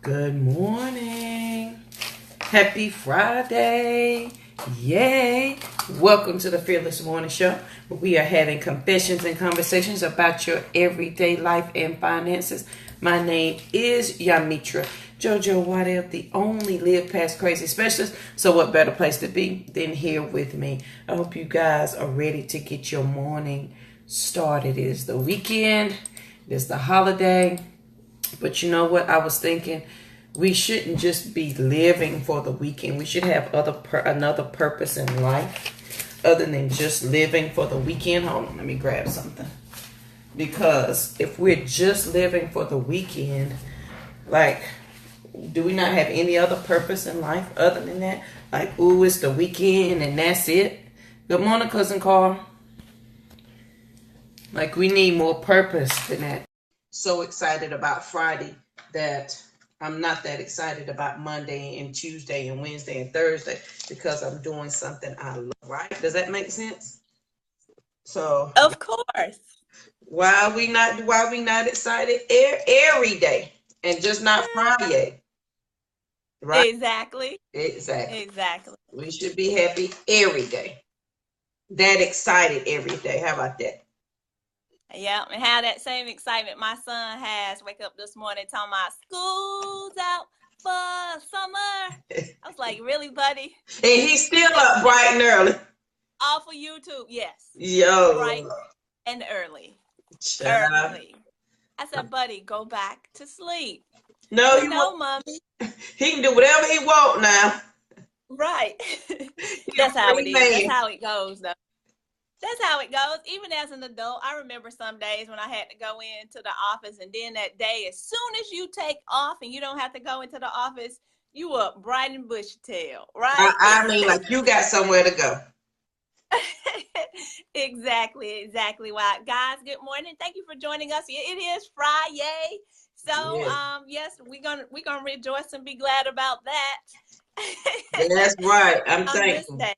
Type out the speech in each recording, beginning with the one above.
Good morning. Happy Friday. Yay. Welcome to the Fearless Morning Show, where we are having confessions and conversations about your everyday life and finances. My name is Yamitra Jojo Waddell, the only Live Past Crazy specialist. So what better place to be than here with me? I hope you guys are ready to get your morning started. It is the weekend. It is the holiday. But you know what? I was thinking we shouldn't just be living for the weekend. We should have another purpose in life other than just living for the weekend. Hold on, let me grab something. Because if we're just living for the weekend, like, do we not have any other purpose in life other than that? Like, ooh, it's the weekend and that's it. Good morning, Cousin Carl. Like, we need more purpose than that. So excited about Friday that I'm not that excited about Monday and Tuesday and Wednesday and Thursday because I'm doing something I love, right? Does that make sense? So of course. why we not excited every day and just not Friday? Right? Exactly. Exactly. Exactly. We should be happy every day. That excited every day. How about that? Yeah, and have that same excitement my son has. Wake up this morning talking about school's out for summer. I was like, really, buddy? And he's still up bright and early. All for YouTube, yes. Yo. Bright and early. Child. Early. I said, buddy, go back to sleep. No, But he no, won't. mommy. He can do whatever he want now. Right. He a That's how it free is. That's man. how it goes, though. That's how it goes. Even as an adult, I remember some days when I had to go into the office, and then that day, as soon as you take off and you don't have to go into the office, you up bright and bushy tail, right? I mean, like you got somewhere to go. Exactly. Why, guys? Good morning. Thank you for joining us. It is Friday, so Yeah, yes, we're gonna rejoice and be glad about that. that's right. I'm On this thankful. day.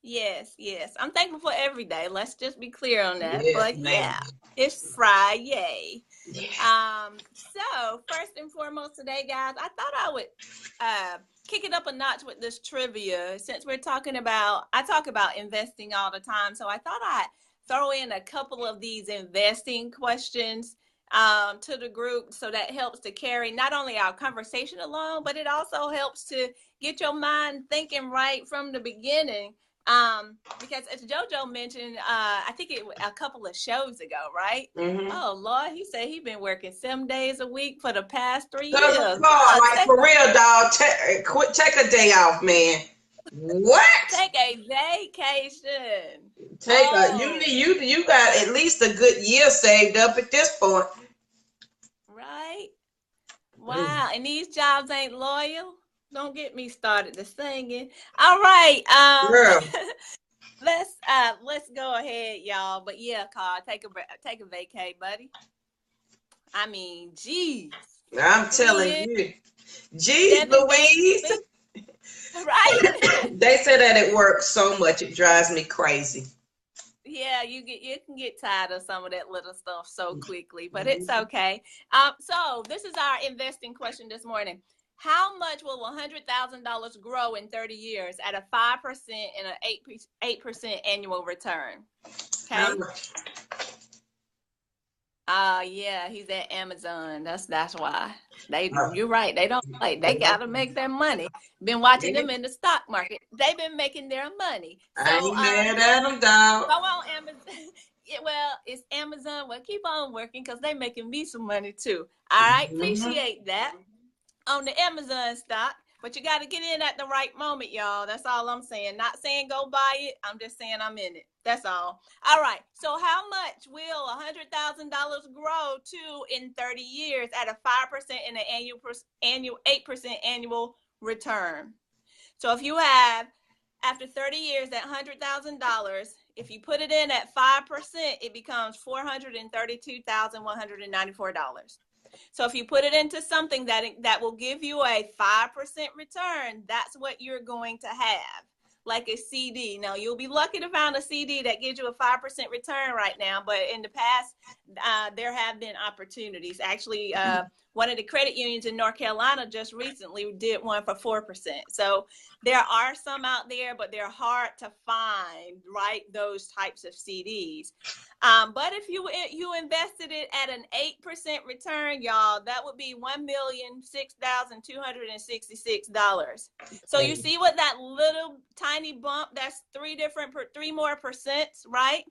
Yes. I'm thankful for every day. Let's just be clear on that. Yes, But ma'am. yeah, it's Friday. Yeah. So first and foremost today, guys, I thought I would kick it up a notch with this trivia since I talk about investing all the time. So I thought I'd throw in a couple of these investing questions to the group so that helps to carry not only our conversation along, but it also helps to get your mind thinking right from the beginning. Because as JoJo mentioned, I think a couple of shows ago, right? Mm-hmm. Oh Lord, he said he been working 7 days a week for the past 3 years. Cousin Carl, Oh, like for real, dog. Take a day off, man. What? take a vacation. Take a you Oh, need you got at least a good year saved up at this point. right. Mm. Wow. And these jobs ain't loyal. Don't get me started to singing. All right. Girl, Let's go ahead, y'all. But yeah, Carl, take a vacay, buddy. I mean, geez. I'm three telling years, you. Jeez, 7 days Louise. a week, right? They say that it works so much it drives me crazy. Yeah, you can get tired of some of that little stuff so quickly, but it's Mhm. okay. So this is our investing question this morning. How much will $100,000 grow in 30 years at a 5% and an 8% annual return? How Okay. much? Yeah, he's at Amazon. That's why. Oh, You're right. They don't like. They gotta make their money. Been watching them in the stock market. They've been making their money. I So ain't mad yeah, at them, dog. go on Amazon. Yeah, well, it's Amazon. Well, keep on working because they making me some money too. All right, Mhm. appreciate that on the Amazon stock. But you got to get in at the right moment, y'all. That's all I'm saying. Not saying go buy it. I'm just saying I'm in it. That's all. All right. So how much will $100,000 grow to in 30 years at a 5% and an annual 8% annual return? So if you have after 30 years that $100,000, if you put it in at 5%, it becomes $432,194. So if you put it into something that will give you a 5% return, that's what you're going to have. like a CD. Now, you'll be lucky to find a CD that gives you a 5% return right now, but in the past, there have been opportunities. Actually, one of the credit unions in North Carolina just recently did one for 4%. So there are some out there, but they're hard to find, right? Those types of CDs. But if you invested it at an 8% return, y'all, that would be $1,006,266. So you see what that little tiny bump, that's three more percents, right?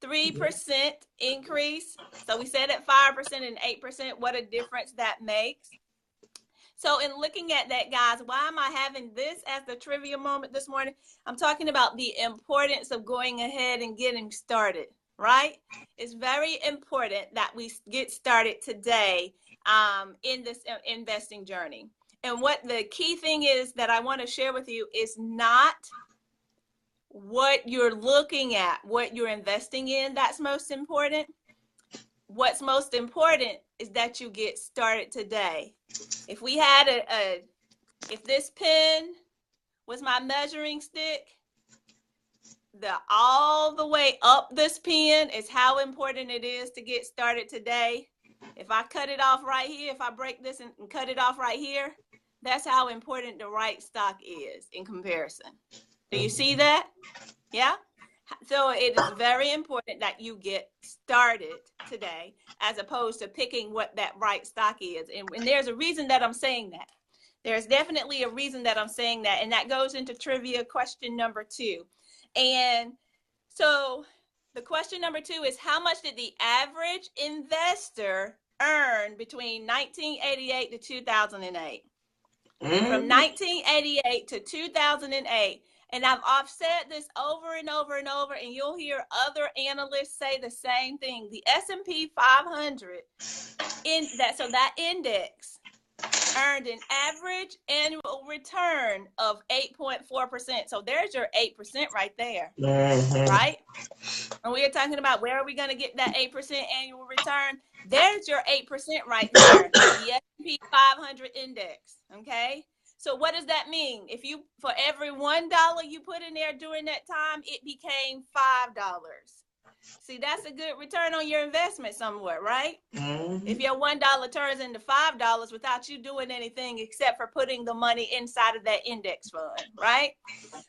3% increase. So we said at 5% and 8%, what a difference that makes. So in looking at that, guys, why am I having this as the trivia moment this morning? I'm talking about the importance of going ahead and getting started, right? It's very important that we get started today in this investing journey. And what the key thing is that I want to share with you is not what you're looking at, what you're investing in, that's most important. What's most important is that you get started today. If we had if this pen was my measuring stick, all the way up this pen is how important it is to get started today. If I cut it off right here, if I break this and cut it off right here, that's how important the right stock is in comparison. Do you see that? Yeah? So it is very important that you get started today as opposed to picking what that right stock is. And there's a reason that I'm saying that. There's definitely a reason that I'm saying that. And that goes into trivia question number 2. And so the question number 2 is, how much did the average investor earn between 1988 to 2008? From 1988 to 2008. And I've offset this over and over and over, and you'll hear other analysts say the same thing. The S&P 500, that index earned an average annual return of 8.4%. So there's your 8% right there, right? And we are talking about where are we going to get that 8% annual return? There's your 8% right there, the S&P 500 index, okay? So what does that mean? If for every $1 you put in there during that time, it became $5. See, that's a good return on your investment somewhere, right? If your $1 turns into $5 without you doing anything except for putting the money inside of that index fund, right?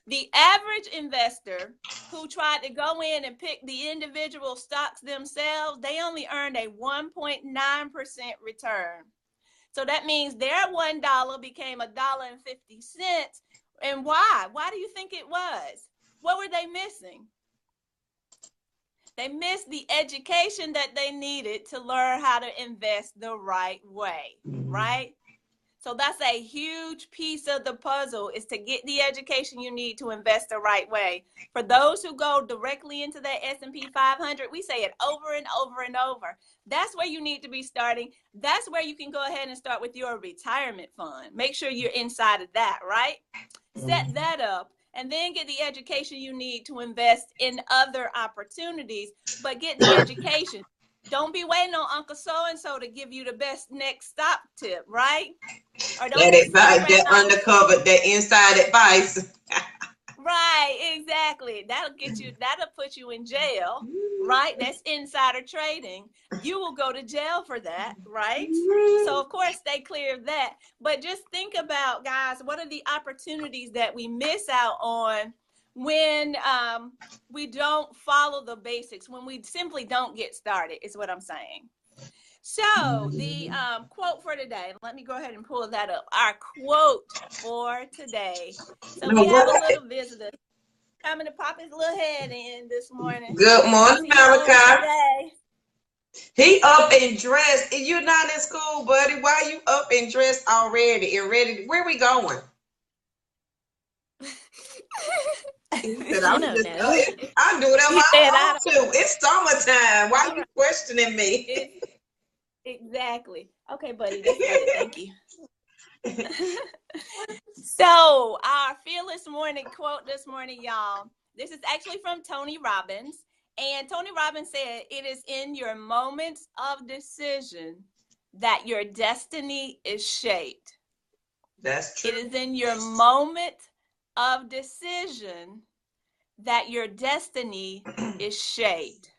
The average investor who tried to go in and pick the individual stocks themselves, they only earned a 1.9% return. So that means their $1 became $1.50. And why? Why do you think it was? What were they missing? They missed the education that they needed to learn how to invest the right way, right? So that's a huge piece of the puzzle, is to get the education you need to invest the right way. For those who go directly into that S&P 500, we say it over and over and over. That's where you need to be starting. That's where you can go ahead and start with your retirement fund. Make sure you're inside of that, right? Set that up. And then get the education you need to invest in other opportunities, but get the education. Don't be waiting on Uncle So-and-so to give you the best next stock tip, right? Or don't that undercover, that inside advice. Right, exactly. That'll put you in jail, right? That's insider trading. You will go to jail for that, right? So of course, stay clear of that. But just think about, guys, what are the opportunities that we miss out on when we don't follow the basics, when we simply don't get started, is what I'm saying. So the quote for today, let me go ahead and pull that up. Our quote for today. So we have a little visitor coming to pop his little head in this morning. Good morning, Malachi. He up and dressed. You're not in school, buddy. Why are you up and dressed already and ready? Where we going? He said, I'm doing that too. It's summertime. Why are you questioning me? Exactly. Okay, buddy. Thank you. So our Fearless Morning quote this morning, y'all. This is actually from Tony Robbins. And Tony Robbins said, it is in your moments of decision that your destiny is shaped. That's true. It is in your moment of decision that your destiny is shaped.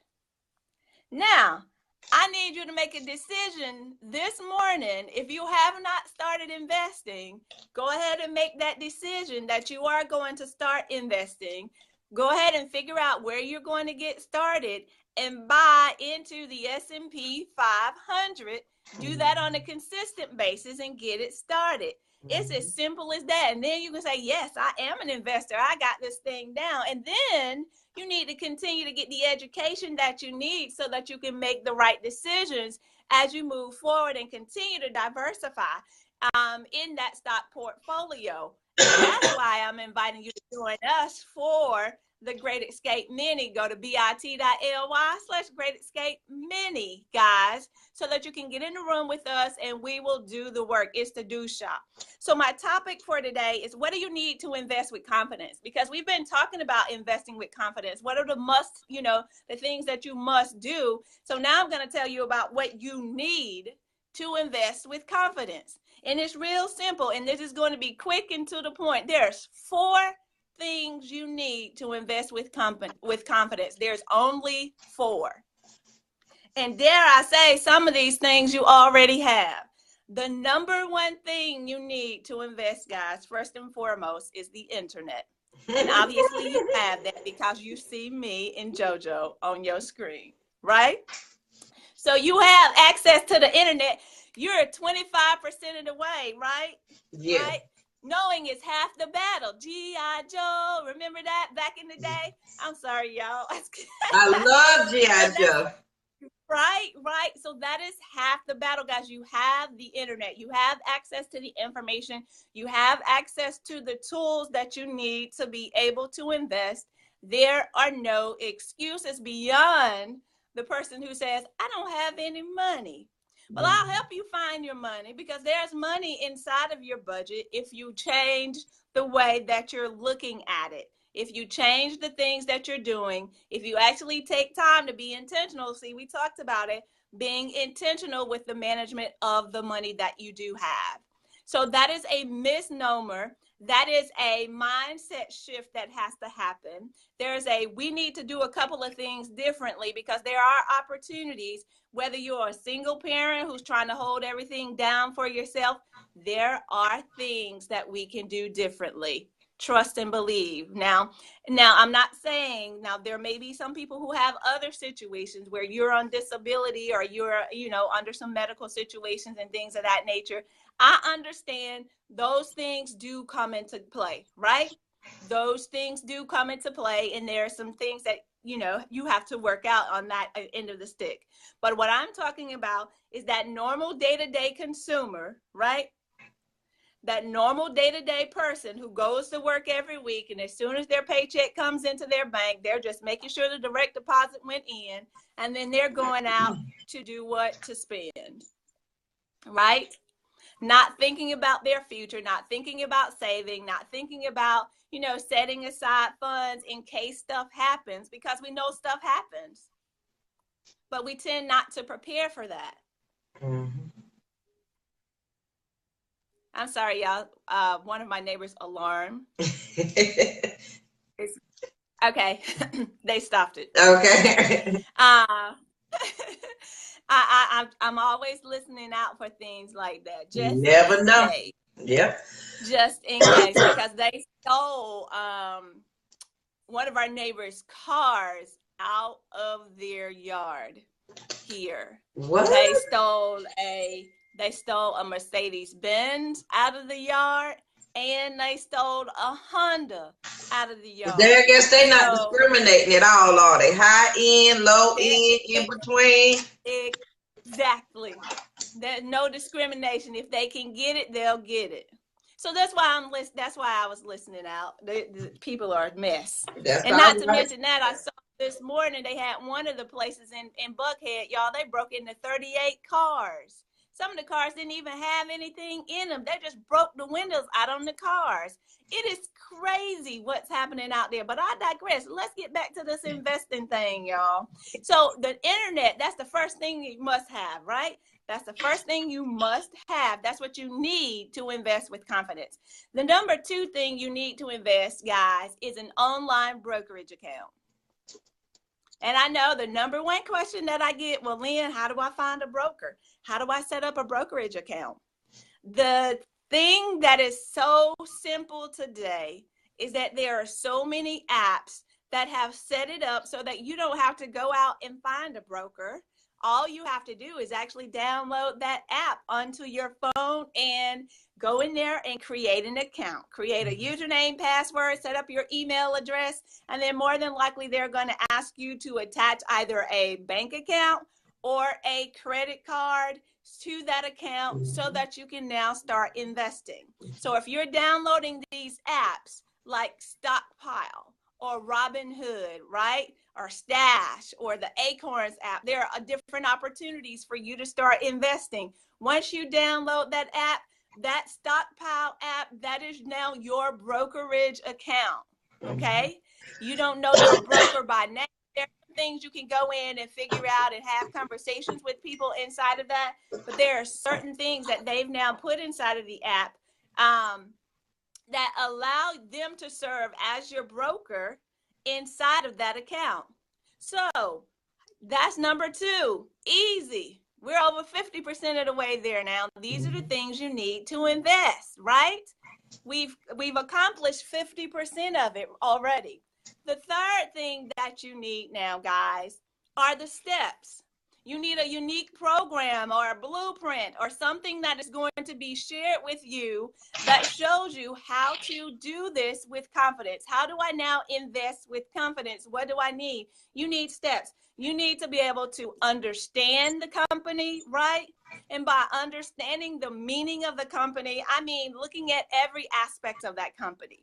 Now, I need you to make a decision this morning. If you have not started investing, go ahead and make that decision that you are going to start investing. Go ahead and figure out where you're going to get started and buy into the S&P 500. Do that on a consistent basis and get it started. It's as simple as that. And then you can say, yes, I am an investor. I got this thing down. And then you need to continue to get the education that you need so that you can make the right decisions as you move forward and continue to diversify in that stock portfolio. And that's why I'm inviting you to join us for the Great Escape Mini. Go to bit.ly/Great Escape Mini, guys, so that you can get in the room with us and we will do the work. It's the do shop. So my topic for today is, what do you need to invest with confidence? Because we've been talking about investing with confidence. What are the must, the things that you must do? So now I'm going to tell you about what you need to invest with confidence. And it's real simple. And this is going to be quick and to the point. There's 4 things you need to invest with confidence. There's only 4. And dare I say, some of these things you already have. The number one thing you need to invest, guys, first and foremost, is the internet. And obviously you have that because you see me and JoJo on your screen, right? So you have access to the internet. You're 25% of the way, right? Yeah. Right? Knowing is half the battle. G.I. Joe, remember that back in the day? I'm sorry, y'all. I love G.I. Joe. Right. So that is half the battle, guys. You have the internet. You have access to the information. You have access to the tools that you need to be able to invest. There are no excuses beyond the person who says, I don't have any money. Well, I'll help you find your money, because there's money inside of your budget if you change the way that you're looking at it. If you change the things that you're doing, if you actually take time to be intentional. See, we talked about it, being intentional with the management of the money that you do have. So that is a misnomer. That is a mindset shift that has to happen. We need to do a couple of things differently, because there are opportunities, whether you're a single parent who's trying to hold everything down for yourself, there are things that we can do differently. Trust and believe. Now, I'm not saying, there may be some people who have other situations where you're on disability or you're, under some medical situations and things of that nature. I understand those things do come into play, right? Those things do come into play, and there are some things that, you have to work out on that end of the stick. But what I'm talking about is that normal day-to-day consumer, right? That normal day-to-day person who goes to work every week, and as soon as their paycheck comes into their bank, they're just making sure the direct deposit went in, and then they're going out to do what? To spend, right? Not thinking about their future, not thinking about saving, not thinking about, setting aside funds in case stuff happens, because we know stuff happens, but we tend not to prepare for that. Mm-hmm. I'm sorry, y'all. One of my neighbors' alarm. Okay. They stopped it. Okay. I'm always listening out for things like that. Just never know. Case. Yep. Just in case, because they stole one of our neighbors' cars out of their yard here. What? They stole a Mercedes-Benz out of the yard, and they stole a Honda out of the yard. There, I guess they're not discriminating at all, are they? High end, low end, in between. Exactly. There's no discrimination. If they can get it, they'll get it. So that's why I was listening out. The people are a mess. That's and not to mention that, I saw this morning they had one of the places in Buckhead, y'all. They broke into 38 cars. Some of the cars didn't even have anything in them. They just broke the windows out on the cars. It is crazy what's happening out there, but I digress. Let's get back to this investing thing, y'all. So the internet, that's the first thing you must have, right? That's the first thing you must have. That's what you need to invest with confidence. The number 2 thing you need to invest, guys, is an online brokerage account. And I know the number 1 question that I get, well, Lynn, how do I find a broker? How do I set up a brokerage account? The thing that is so simple today is that there are so many apps that have set it up so that you don't have to go out and find a broker. All you have to do is actually download that app onto your phone and go in there and create an account. Create a username, password, set up your email address, and then more than likely they're going to ask you to attach either a bank account or a credit card to that account so that you can now start investing. So if you're downloading these apps like Stockpile or Robinhood, right? Or Stash or the Acorns app, there are different opportunities for you to start investing. Once you download that app, that Stockpile app, that is now your brokerage account, okay? You don't know your broker by name. There are things you can go in and figure out and have conversations with people inside of that, but there are certain things that they've now put inside of the app that allow them to serve as your broker inside of that account. So that's number 2. Easy. We're over 50% of the way there now. These are the things you need to invest, right? We've accomplished 50% of it already. The third thing that you need now, guys, are the steps. You need a unique program or a blueprint or something that is going to be shared with you that shows you how to do this with confidence. How do I now invest with confidence? What do I need? You need steps. You need to be able to understand the company, right? And by understanding the meaning of the company, I mean looking at every aspect of that company,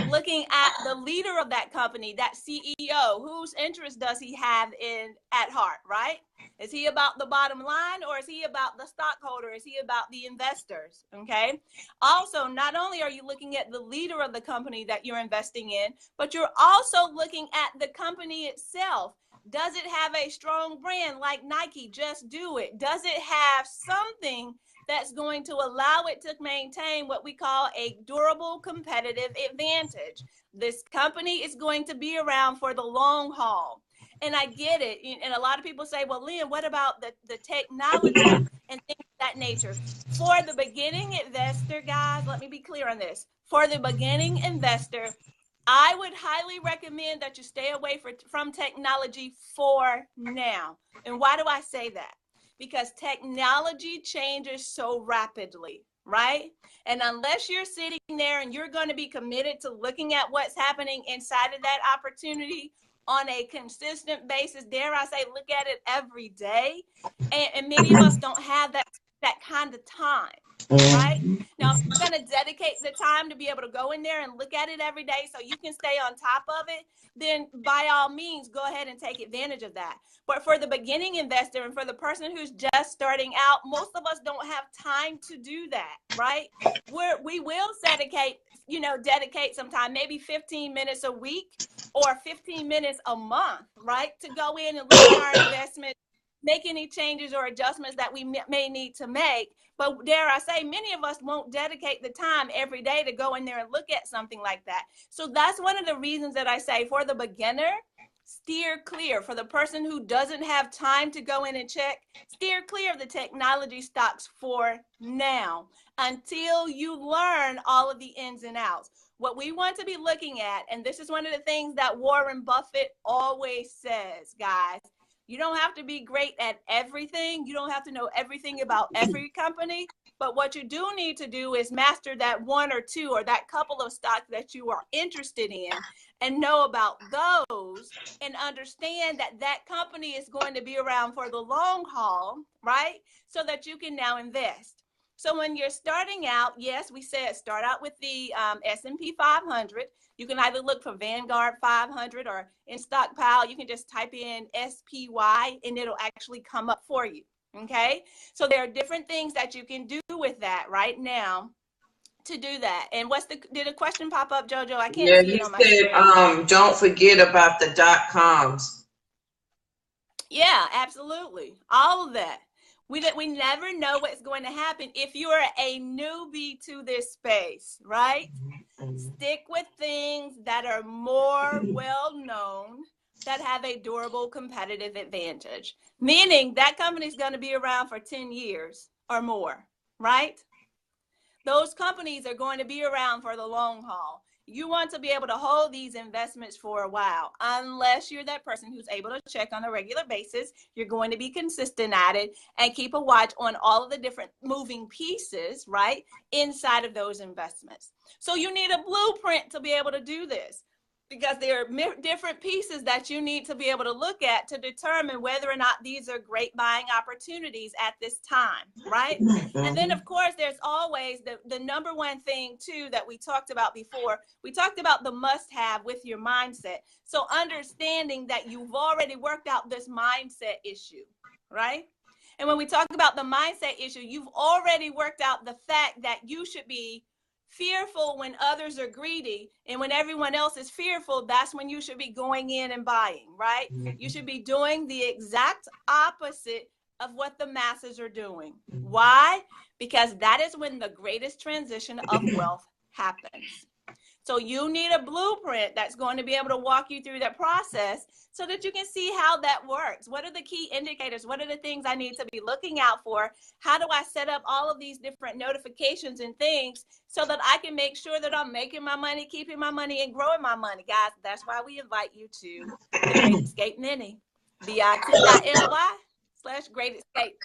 looking at the leader of that company, that CEO, whose interest does he have at heart, right? Is he about the bottom line, or is he about the stockholder? Is he about the investors? Okay. Also, not only are you looking at the leader of the company that you're investing in, but you're also looking at the company itself. Does it have a strong brand like Nike? Just do it. Does it have something that's going to allow it to maintain what we call a durable competitive advantage? This company is going to be around for the long haul. And I get it. And a lot of people say, well, Lynn, what about the technology and things of that nature? For the beginning investor, guys, let me be clear on this. For the beginning investor, I would highly recommend that you stay away from technology for now. And why do I say that? Because technology changes so rapidly, right? And unless you're sitting there and you're going to be committed to looking at what's happening inside of that opportunity on a consistent basis, dare I say, look at it every day. And many of us don't have that kind of time. Right? Now, if you're going to dedicate the time to be able to go in there and look at it every day so you can stay on top of it, then by all means, go ahead and take advantage of that. But for the beginning investor and for the person who's just starting out, most of us don't have time to do that, right? We will dedicate some time, maybe 15 minutes a week or 15 minutes a month, right? To go in and look at our investment, make any changes or adjustments that we may need to make. But dare I say, many of us won't dedicate the time every day to go in there and look at something like that. So that's one of the reasons that I say for the beginner, steer clear. For the person who doesn't have time to go in and check, steer clear of the technology stocks for now until you learn all of the ins and outs. What we want to be looking at, and this is one of the things that Warren Buffett always says, guys, you don't have to be great at everything. You don't have to know everything about every company. But what you do need to do is master that one or two or that couple of stocks that you are interested in and know about those and understand that that company is going to be around for the long haul, right? So that you can now invest. So when you're starting out, yes, we said start out with the S&P 500. You can either look for Vanguard 500 or in Stockpile, you can just type in SPY and it'll actually come up for you, Okay, so there are different things that you can do with that right now to do that. And did a question pop up, JoJo? I can't Yeah, see you it on my said, screen. don't forget about the .coms. Yeah, absolutely. All of that. We never know what's going to happen if you are a newbie to this space, right? Stick with things that are more well known, that have a durable competitive advantage, meaning that company is going to be around for 10 years or more, right? Those companies are going to be around for the long haul. You want to be able to hold these investments for a while, unless you're that person who's able to check on a regular basis. You're going to be consistent at it and keep a watch on all of the different moving pieces, right, inside of those investments. So you need a blueprint to be able to do this, because there are different pieces that you need to be able to look at to determine whether or not these are great buying opportunities at this time, right? And then, of course, there's always the number one thing, too, that we talked about before. We talked about the must-have with your mindset. So understanding that you've already worked out this mindset issue, right? And when we talk about the mindset issue, you've already worked out the fact that you should be fearful when others are greedy, and when everyone else is fearful, that's when you should be going in and buying, right? You should be doing the exact opposite of what the masses are doing. Why? Because that is when the greatest transition of wealth happens. So you need a blueprint that's going to be able to walk you through that process so that you can see how that works. What are the key indicators? What are the things I need to be looking out for? How do I set up all of these different notifications and things so that I can make sure that I'm making my money, keeping my money, and growing my money? Guys, that's why we invite you to the Great Escape Mini, bit.ly/Great Escape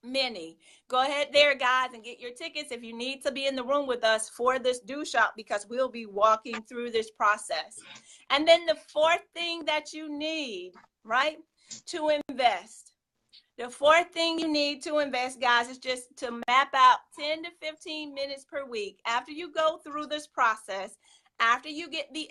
Mini. Go ahead there, guys, and get your tickets if you need to be in the room with us for this do shop, because we'll be walking through this process. And then the fourth thing that you need, right, to invest. The fourth thing you need to invest, guys, is just to map out 10 to 15 minutes per week after you go through this process, after you get the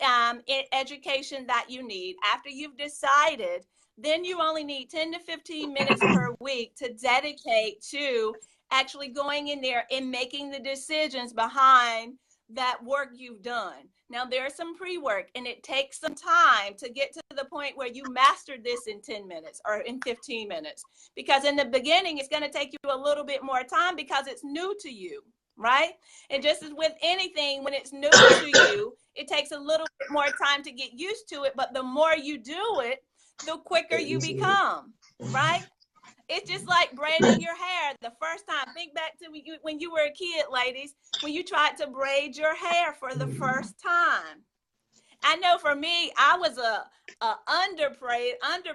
education that you need, after you've decided. Then you only need 10 to 15 minutes per week to dedicate to actually going in there and making the decisions behind that work you've done. Now, there's some pre-work, and it takes some time to get to the point where you mastered this in 10 minutes or in 15 minutes. Because in the beginning, it's going to take you a little bit more time because it's new to you, right? And just as with anything, when it's new to you, it takes a little bit more time to get used to it. But the more you do it, the quicker you become, right? It's just like braiding your hair the first time. Think back to when you were a kid, ladies, when you tried to braid your hair for the first time. I know for me, I was a under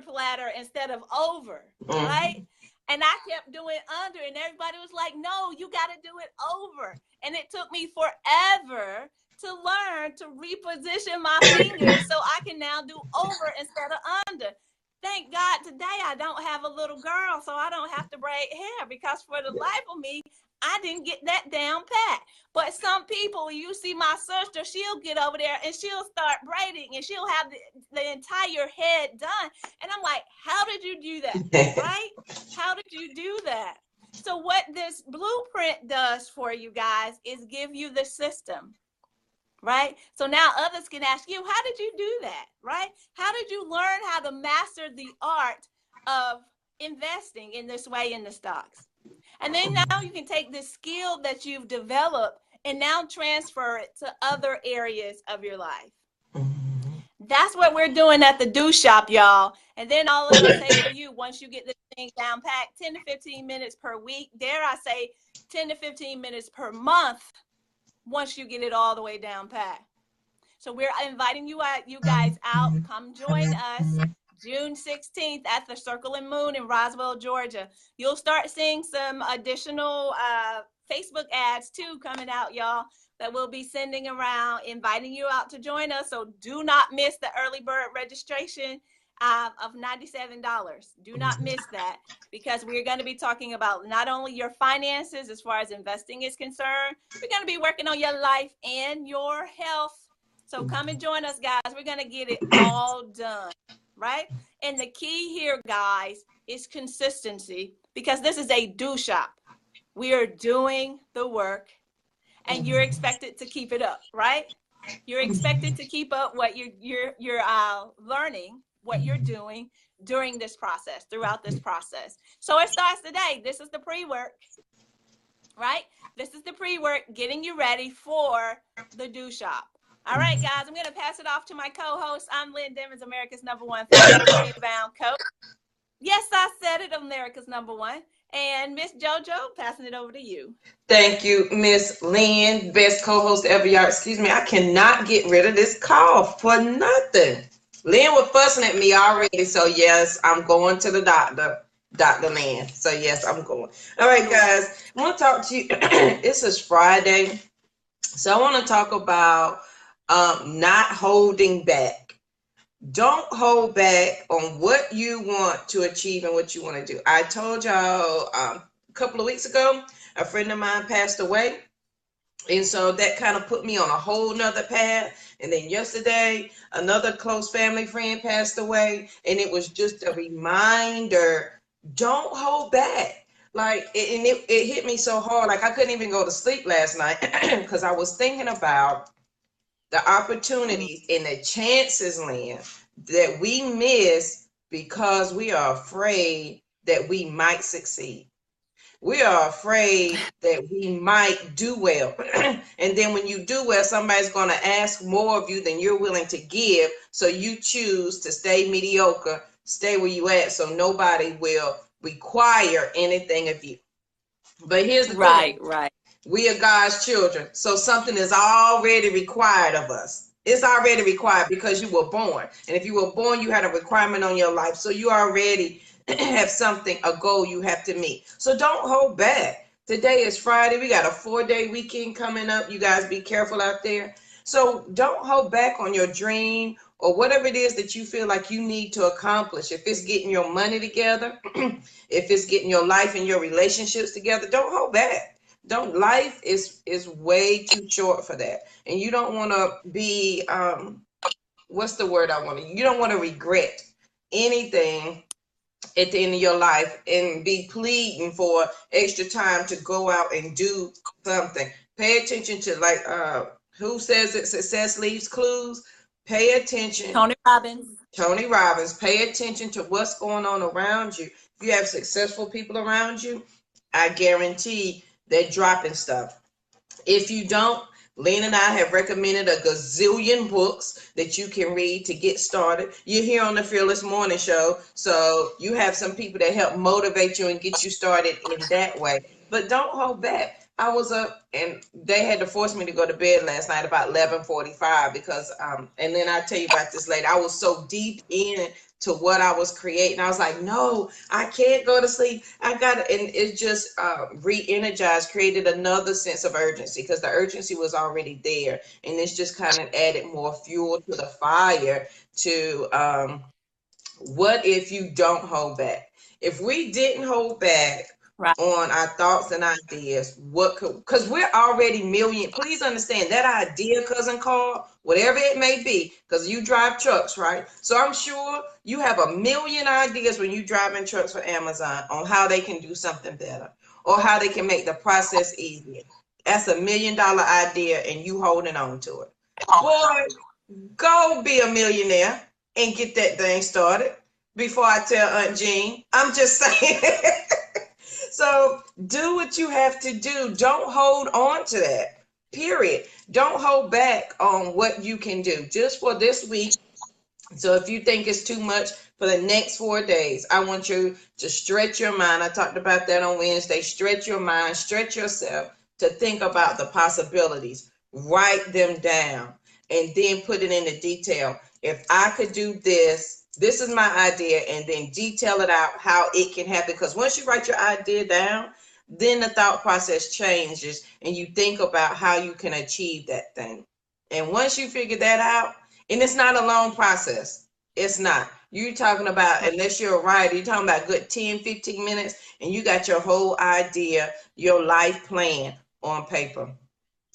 platter instead of over, right? And I kept doing under, and everybody was like, no, you got to do it over. And it took me forever to learn to reposition my fingers so I can now do over instead of under. Thank God today I don't have a little girl, so I don't have to braid hair, because for the life of me, I didn't get that down pat. But some people, you see my sister, she'll get over there and she'll start braiding, and she'll have the entire head done. And I'm like, how did you do that? Right? How did you do that? So what this blueprint does for you guys is give you the system, right? So now others can ask you, how did you do that, right? How did you learn how to master the art of investing in this way in the stocks? And then now you can take this skill that you've developed and now transfer it to other areas of your life. That's what we're doing at the Do Shop, y'all. And then all it'll say for you, once you get this thing down packed, 10 to 15 minutes per week, dare I say 10 to 15 minutes per month, once you get it all the way down pat. So we're inviting you guys out. Come join us June 16th at the Circle and Moon in Roswell, Georgia. You'll start seeing some additional Facebook ads too coming out, y'all, that we'll be sending around, inviting you out to join us. So do not miss the early bird registration of $97. Do not miss that, because we're going to be talking about not only your finances as far as investing is concerned, we're going to be working on your life and your health. So come and join us, guys. We're going to get it all done, right? And the key here, guys, is consistency, because this is a do shop. We are doing the work, and you're expected to keep it up, right? You're expected to keep up what you're learning, what you're doing during this process, throughout this process. So it starts today. This is the pre-work, right? This is the pre-work, getting you ready for the do shop. All right, guys, I'm going to pass it off to my co-host. I'm Lynn Dimmons, America's #1 Financial Rebound Coach. Yes, I said it, America's #1. And Miss JoJo, passing it over to you. Thank you, Miss Lynn, best co-host ever. Y'all, excuse me, I cannot get rid of this cough for nothing. Lynn was fussing at me already, so yes, I'm going to the doctor, Dr. Lynn. So yes, I'm going. All right, guys, I want to talk to you. This is Friday, so I want to talk about not holding back. Don't hold back on what you want to achieve and what you want to do. I told y'all a couple of weeks ago, a friend of mine passed away. And so that kind of put me on a whole nother path. And then yesterday, another close family friend passed away. And it was just a reminder, don't hold back. Like, and it hit me so hard. Like, I couldn't even go to sleep last night because I was thinking about the opportunities and the chances, Lynn, that we miss because we are afraid that we might succeed. We are afraid that we might do well. And then when you do well, somebody's going to ask more of you than you're willing to give. So you choose to stay mediocre, stay where you at, so nobody will require anything of you. But here's the thing. Right. We are God's children, so something is already required of us. It's already required because you were born. And if you were born, you had a requirement on your life. So you already have something, a goal you have to meet. So don't hold back. Today is Friday. We got a 4-day weekend coming up. You guys be careful out there. So don't hold back on your dream or whatever it is that you feel like you need to accomplish. If it's getting your money together, if it's getting your life and your relationships together, don't hold back. Life is way too short for that. And you don't want to be, what's the word I want to, you don't want to regret anything at the end of your life and be pleading for extra time to go out and do something. Pay attention to, like, who says that success leaves clues? Pay attention. Tony Robbins. Pay attention to what's going on around you. If you have successful people around you, I guarantee they're dropping stuff. If you don't, Lynn and I have recommended a gazillion books that you can read to get started. You're here on the Fearless Morning Show, so you have some people that help motivate you and get you started in that way. But don't hold back. I was up and they had to force me to go to bed last night about 11:45 because, and then I'll tell you about this later. I was so deep in to what I was creating. I was like, no, I can't go to sleep. I got to, and it just re-energized, created another sense of urgency because the urgency was already there. And it's just kind of added more fuel to the fire to what if you don't hold back? If we didn't hold back on our thoughts and ideas, what could, because we're already please understand that idea, Cousin Carl, whatever it may be, because you drive trucks, right? So I'm sure you have a million ideas when you driving trucks for Amazon on how they can do something better or how they can make the process easier. That's $1 million idea and you holding on to it. Boy, go be a millionaire and get that thing started before I tell Aunt Jean. I'm just saying. So do what you have to do. Don't hold on to that, period. Don't hold back on what you can do just for this week. So if you think it's too much for the next 4 days, I want you to stretch your mind. I talked about that on Wednesday. Stretch your mind, stretch yourself to think about the possibilities. Write them down and then put it into detail. If I could do this, this is my idea, and then detail it out how it can happen. Because once you write your idea down, then the thought process changes and you think about how you can achieve that thing. And once you figure that out, and it's not a long process. It's not. You're talking about, unless you're a writer, you're talking about a good 10, 15 minutes, and you got your whole idea, your life plan on paper.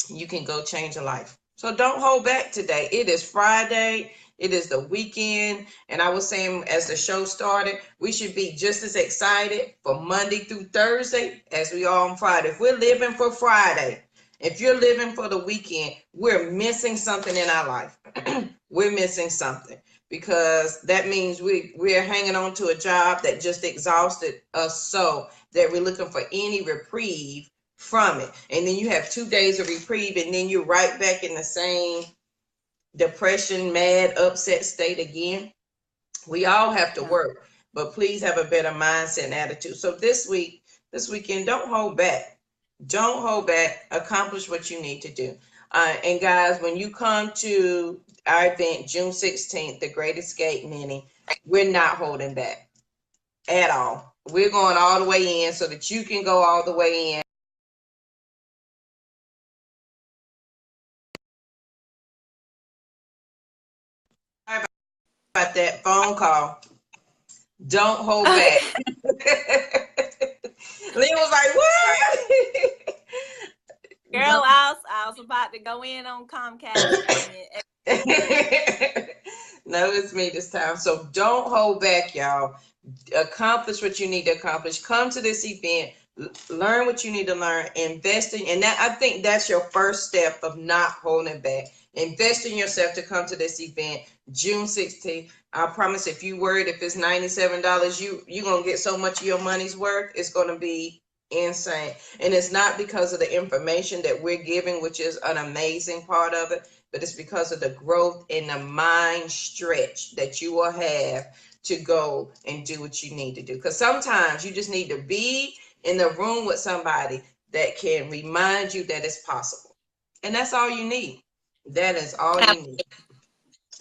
You can go change a life. So don't hold back today. It is Friday. It is the weekend. And I was saying as the show started, we should be just as excited for Monday through Thursday as we are on Friday. If we're living for Friday, if you're living for the weekend, we're missing something in our life. We're missing something, because that means we're hanging on to a job that just exhausted us so that we're looking for any reprieve from it. And then you have 2 days of reprieve, and then you're right back in the same depression, mad, upset state again. We all have to work, but please have a better mindset and attitude. So this weekend, don't hold back. Don't hold back. Accomplish what you need to do. And guys, when you come to our event, June 16th, the Great Escape Mini, we're not holding back at all. We're going all the way in so that you can go all the way in. Sorry about that phone call. Don't hold back. Leah was like, what? Girl, I was about to go in on Comcast. No, it's me this time. So don't hold back, y'all. Accomplish what you need to accomplish. Come to this event, learn what you need to learn, invest in, and that, I think that's your first step of not holding back. Invest in yourself to come to this event, June 16th. I promise, if you worried if it's $97, you're gonna get so much of your money's worth. It's gonna be insane. And it's not because of the information that we're giving, which is an amazing part of it, but it's because of the growth and the mind stretch that you will have to go and do what you need to do. Because sometimes you just need to be in the room with somebody that can remind you that it's possible. And that's all you need. That is all you need.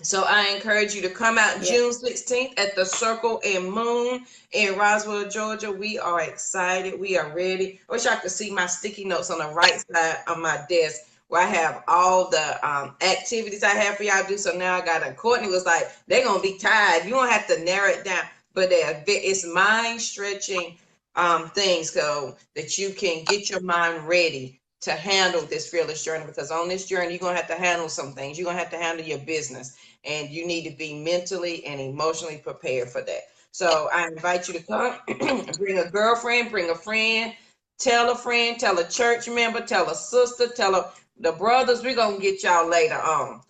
So I encourage you to come out June 16th at the Circle and Moon in Roswell, Georgia. We are excited. We are ready. I wish I could see my sticky notes on the right side of my desk where I have all the activities I have for y'all to do. So now I got Courtney was like, they're going to be tired. You don't have to narrow it down. But it's mind-stretching things so that you can get your mind ready to handle this fearless journey, because on this journey, you're going to have to handle some things. You're going to have to handle your business, and you need to be mentally and emotionally prepared for that. So I invite you to come, bring a girlfriend, bring a friend, tell a church member, tell a sister, tell the brothers. We're going to get y'all later on.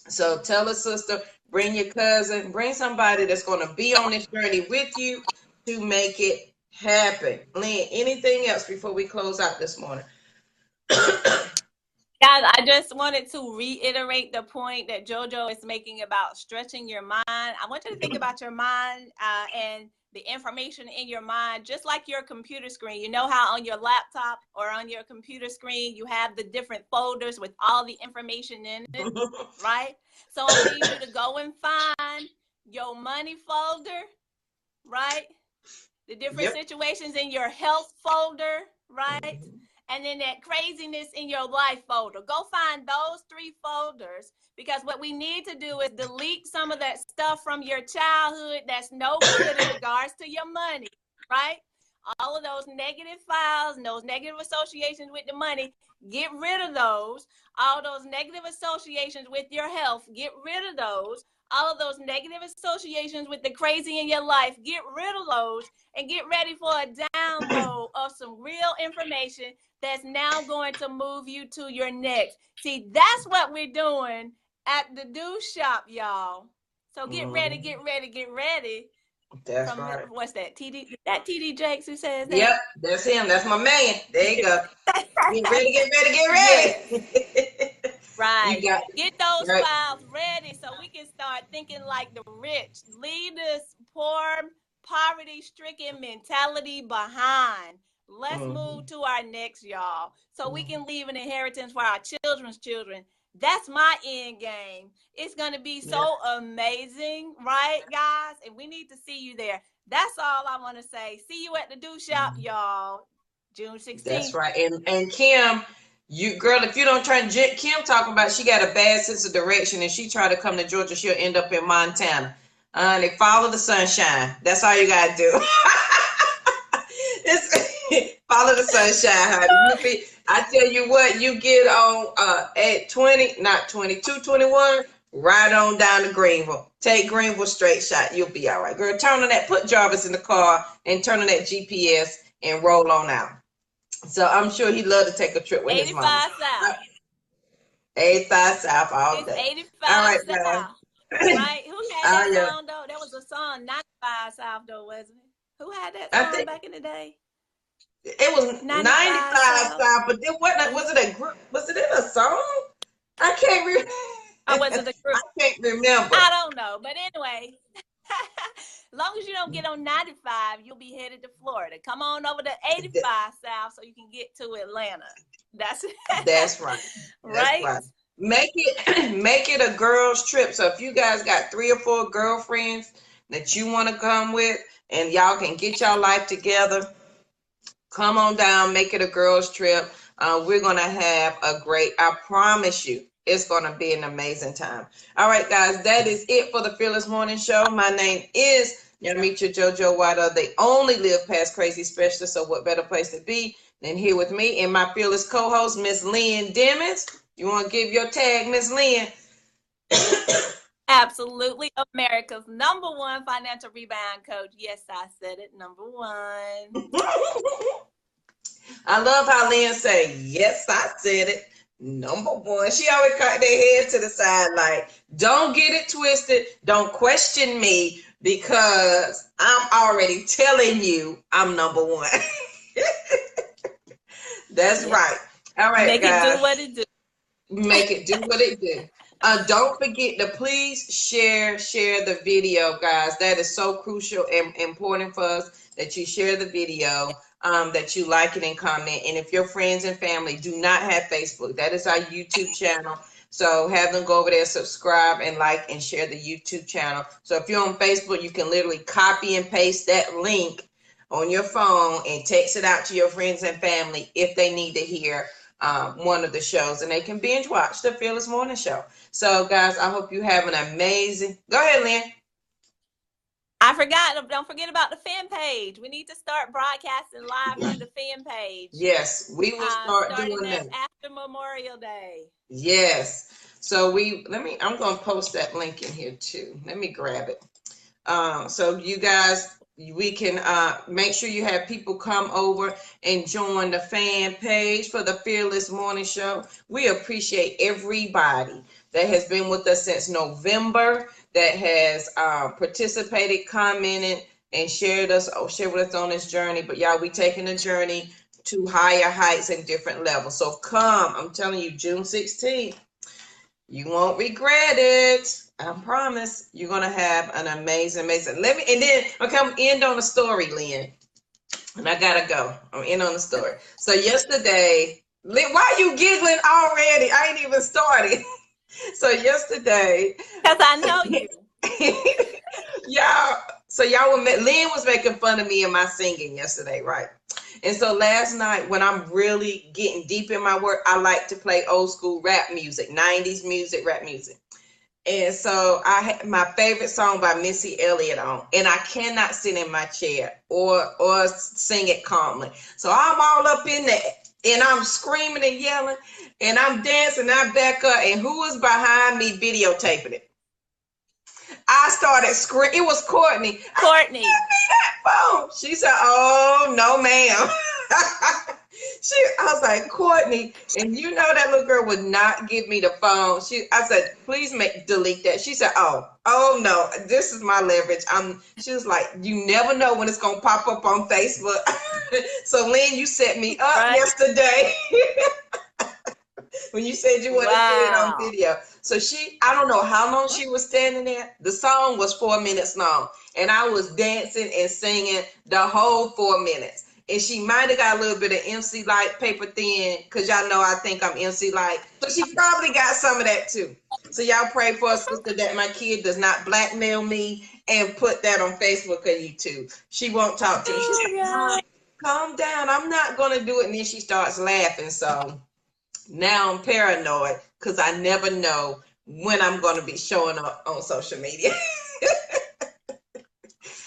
So tell a sister, bring your cousin, bring somebody that's going to be on this journey with you to make it happen. Lynn, anything else before we close out this morning? Guys, I just wanted to reiterate the point that JoJo is making about stretching your mind. I want you to think about your mind and the information in your mind, just like your computer screen. You know how on your laptop or on your computer screen, you have the different folders with all the information in it, right? So I need you to go and find your money folder, right? The different situations in your health folder, right? And then that craziness in your life folder. Go find those 3 folders, because what we need to do is delete some of that stuff from your childhood that's no good in regards to your money, right? All of those negative files and those negative associations with the money, get rid of those. All those negative associations with your health, get rid of those. All of those negative associations with the crazy in your life, get rid of those, and get ready for a download of some real information that's now going to move you to your next. See, that's what we're doing at the Do Shop, y'all. So get ready, get ready, get ready. That's right. What's that? TD Jakes who says that? Yep, that's him. That's my man. There you go. Get ready, get ready, get ready. Right. Get those files ready so we can start thinking like the rich. Leave this poor, poverty-stricken mentality behind. Let's move to our next, y'all, so we can leave an inheritance for our children's children. That's my end game. It's going to be so amazing, right, guys? And we need to see you there. That's all I want to say. See you at the Do Shop, y'all, June 16th. That's right. And Kim, girl, if you don't turn, Kim talking about she got a bad sense of direction and she try to come to Georgia, she'll end up in Montana. They follow the sunshine. That's all you got to do. Follow the sunshine, honey. I tell you what, you get on at 221, Ride on down to Greenville. Take Greenville straight shot. You'll be all right. Girl, turn on that, put Jarvis in the car and turn on that GPS and roll on out. So I'm sure he'd love to take a trip with his mama. 85 South. 85 South all It's day. 85 All right, South. guys. Right? Who had that Yeah. song though? There was a song, 95 South though, wasn't it? Who had that I song think back in the day? it was 95 South, but it wasn't. Was it a group? Was it in a song? I can't remember. Or was it a group? I can't remember. I don't know. But anyway, as long as you don't get on 95, you'll be headed to Florida. Come on over to 85 South so you can get to Atlanta. That's right. That's right. Make it a girls trip. So if you guys got 3 or 4 girlfriends that you want to come with and y'all can get y'all life together, come on down, make it a girls trip. We're going to have I promise you, it's going to be an amazing time. All right, guys, that is it for the Fearless Morning Show. My name is Yamiche JoJo White, the only Live Past Crazy specialist. So what better place to be than here with me and my fearless co-host, Miss Lynn Demons. You want to give your tag, Miss Lynn? Absolutely. America's #1 financial rebound coach. Yes, I said it. #1. I love how Lynn say, yes, I said it. #1. She always cut their head to the side like, don't get it twisted. Don't question me because I'm already telling you I'm #1. That's right. All right, Make guys. it do what it do. Make it do what it do. Don't forget to please share the video, guys. That is so crucial and important for us that you share the video, that you like it and comment. And if your friends and family do not have Facebook, that is our YouTube channel. So have them go over there, subscribe and like and share the YouTube channel. So if you're on Facebook, you can literally copy and paste that link on your phone and text it out to your friends and family if they need to hear one of the shows, and they can binge watch the Fearless Morning Show. So, guys, I hope you have an amazing. Go ahead, Lynn. I forgot. Don't forget about the fan page. We need to start broadcasting live from the fan page. Yes, we will start doing that after Memorial Day. Yes. So I'm going to post that link in here too. Let me grab it. So you guys, we can make sure you have people come over and join the fan page for the Fearless Morning Show. We appreciate everybody that has been with us since November, that has participated, commented, and shared with us on this journey. But y'all, we taking a journey to higher heights and different levels. So come, I'm telling you, June 16th, you won't regret it. I promise you're gonna have an amazing. And then I'll come end on a story, Lynn. And I gotta go. I'm in on the story. So yesterday, why are you giggling already? I ain't even started. So yesterday, because I know you. Lynn was making fun of me and my singing yesterday, right? And so last night, when I'm really getting deep in my work, I like to play old school rap music, 90s music, rap music. And so I had my favorite song by Missy Elliott on, and I cannot sit in my chair or sing it calmly. So I'm all up in there, and I'm screaming and yelling, and I'm dancing. I back up, and who was behind me videotaping it? I started screaming. It was Courtney. Courtney. Give me that phone. She said, "Oh no, ma'am." I was like, Courtney, and you know that little girl would not give me the phone. I said, please delete that. She said, oh no, this is my leverage. She was like, you never know when it's gonna pop up on Facebook. So Lynn, you set me up yesterday when you said you wanted to do it on video. So I don't know how long she was standing there. The song was 4 minutes long, and I was dancing and singing the whole 4 minutes. And she might have got a little bit of MC Light paper thin, because y'all know I think I'm MC Light. So she probably got some of that too. So y'all pray for a sister that my kid does not blackmail me and put that on Facebook or YouTube. She won't talk to me. She's like, calm down. I'm not going to do it. And then she starts laughing. So now I'm paranoid because I never know when I'm going to be showing up on social media.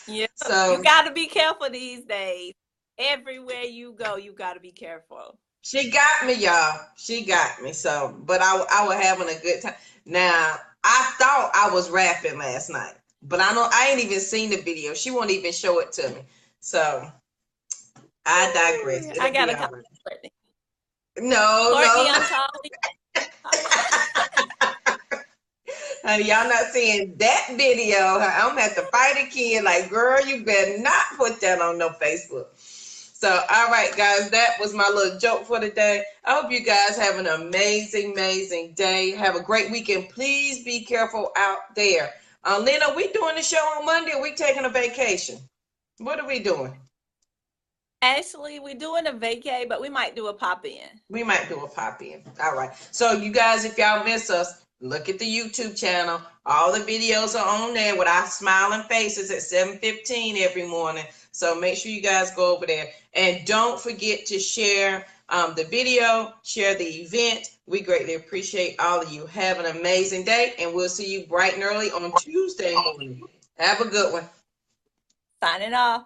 Yeah. So you got to be careful these days. Everywhere you go, you got to be careful. She got me, y'all. She got me. So, but I was having a good time. Now, I thought I was rapping last night, but I ain't even seen the video. She won't even show it to me. So I digress. I got It'll a be all right. Courtney. No, Courtney, no. I'm calling. Honey, y'all not seeing that video. I'm gonna have to fight a kid. Like, girl, you better not put that on no Facebook. So, all right, guys, that was my little joke for today. I hope you guys have an amazing, amazing day. Have a great weekend. Please be careful out there. Lena, we doing the show on Monday, or we taking a vacation? What are we doing? Actually, we're doing a vacay, but we might do a pop-in. We might do a pop-in. All right. So, you guys, if y'all miss us, look at the YouTube channel. All the videos are on there with our smiling faces at 7:15 every morning. So make sure you guys go over there. And don't forget to share the video, share the event. We greatly appreciate all of you. Have an amazing day, and we'll see you bright and early on Tuesday morning. Have a good one. Signing off.